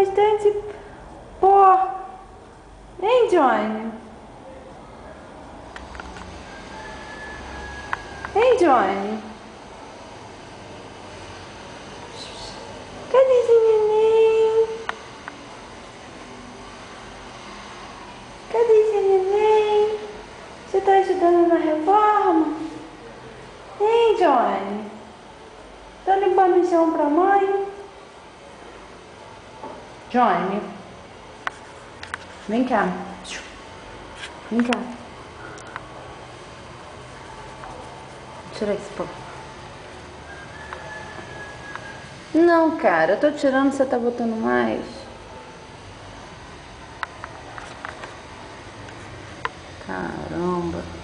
bastante pó. Hein, Johnny? Hein, Johnny? Cadê esse neném? Cadê esse neném? Você tá ajudando na reforma? Hein, Johnny? Tá limpando o chão pra mãe? Johnny? Vem cá. Vem cá. Tirar esse pó. Não, cara, eu tô tirando, você tá botando mais. Caramba.